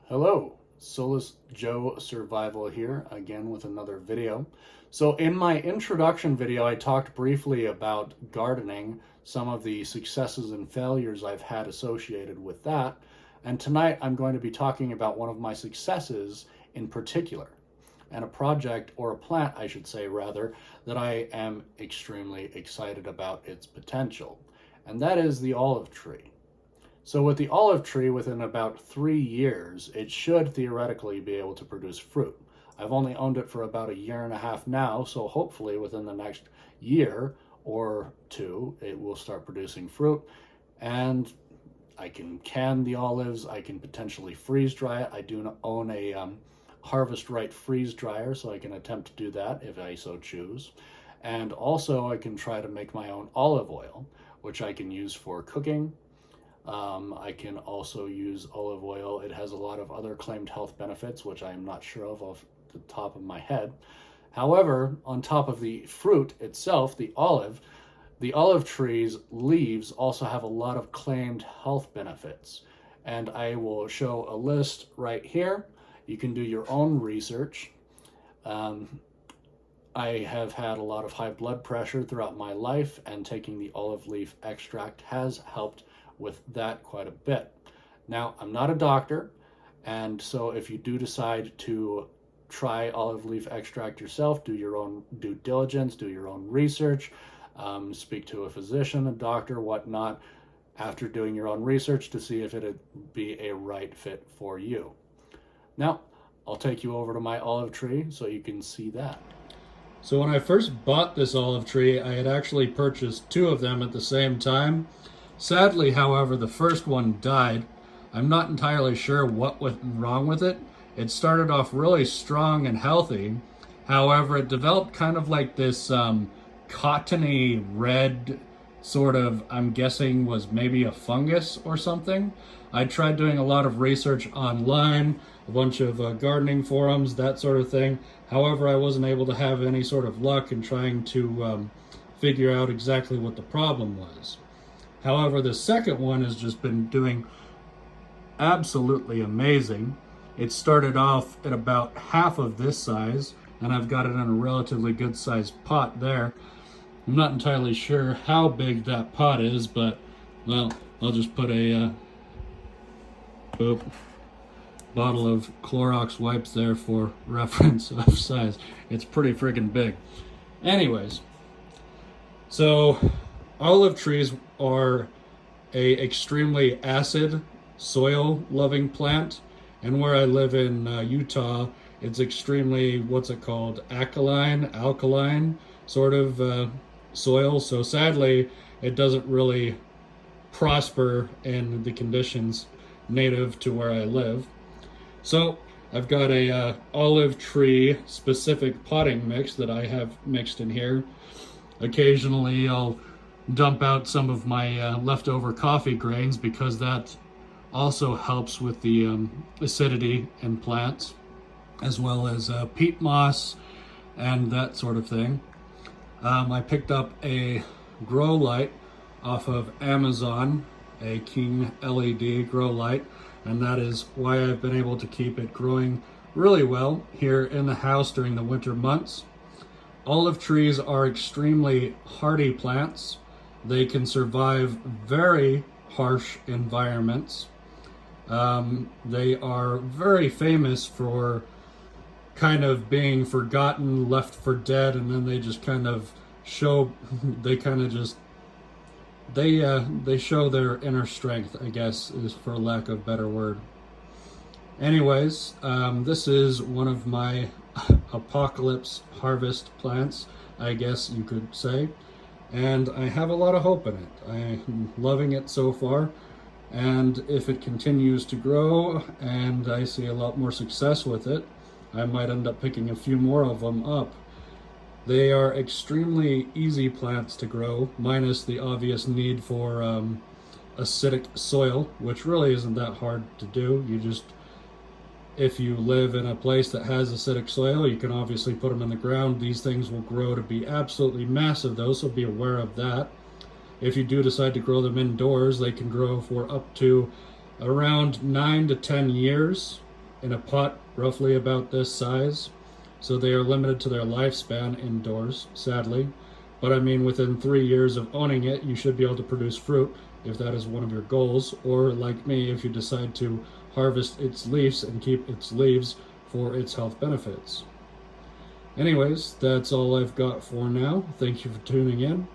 Hello, Solus Joe Survival here again with another video. So in my introduction video, I talked briefly about gardening, some of the successes and failures I've had associated with that. And tonight I'm going to be talking about one of my successes in particular, and a project, or a plant I should say rather, that I am extremely excited about its potential. And that is the olive tree. So with the olive tree, within about 3 years, it should theoretically be able to produce fruit. I've only owned it for about 1.5 years now, so hopefully within the next year or two, it will start producing fruit. And I can can the olives, I can potentially freeze dry it. I do own a Harvest Right freeze dryer, so I can attempt to do that if I so choose. And also I can try to make my own olive oil, which I can use for cooking. I can also use olive oil. It has a lot of other claimed health benefits, which I am not sure of off the top of my head. However, on top of the fruit itself, the olive tree's leaves also have a lot of claimed health benefits. And I will show a list right here. You can do your own research. I have had a lot of high blood pressure throughout my life, and taking the olive leaf extract has helped with that quite a bit. Now, I'm not a doctor, and so if you do decide to try olive leaf extract yourself, do your own due diligence, do your own research, speak to a physician, a doctor, whatnot, after doing your own research to see if it'd be a right fit for you. Now, I'll take you over to my olive tree so you can see that. So when I first bought this olive tree, I had actually purchased 2 of them at the same time. Sadly, however, the first one died. I'm not entirely sure what went wrong with it. It started off really strong and healthy. However, it developed kind of like this cottony red sort of, I'm guessing was maybe a fungus or something. I tried doing a lot of research online, a bunch of gardening forums, that sort of thing. However, I wasn't able to have any sort of luck in trying to figure out exactly what the problem was. However, the second one has just been doing absolutely amazing. It started off at about half of this size, and I've got it in a relatively good sized pot there. I'm not entirely sure how big that pot is, but, well, I'll just put a bottle of Clorox wipes there for reference of size. It's pretty freaking big. Anyways, so olive trees are a extremely acid soil loving plant, and where I live in Utah, it's extremely, what's it called, alkaline sort of soil. So sadly, it doesn't really prosper in the conditions native to where I live. So I've got a olive tree specific potting mix that I have mixed in here. Occasionally I'll dump out some of my leftover coffee grains, because that also helps with the acidity in plants, as well as peat moss and that sort of thing. I picked up a grow light off of Amazon, a King LED grow light, and that is why I've been able to keep it growing really well here in the house during the winter months. Olive trees are extremely hardy plants. They can survive very harsh environments. They are very famous for kind of being forgotten, left for dead, and then they just kind of show, they show their inner strength, I guess, is for lack of a better word. Anyways, this is one of my apocalypse harvest plants, I guess you could say. And I have a lot of hope in it. I'm loving it so far, and if it continues to grow and I see a lot more success with it, I might end up picking a few more of them up. They are extremely easy plants to grow, minus the obvious need for acidic soil, which really isn't that hard to do. If you live in a place that has acidic soil, you can obviously put them in the ground. These things will grow to be absolutely massive though, so be aware of that. If you do decide to grow them indoors, they can grow for up to around 9 to 10 years. in a pot roughly about this size. So they are limited to their lifespan indoors, sadly. But I mean, within 3 years of owning it, you should be able to produce fruit if that is one of your goals. Or like me, if you decide to harvest its leaves and keep its leaves for its health benefits. Anyways, that's all I've got for now. Thank you for tuning in.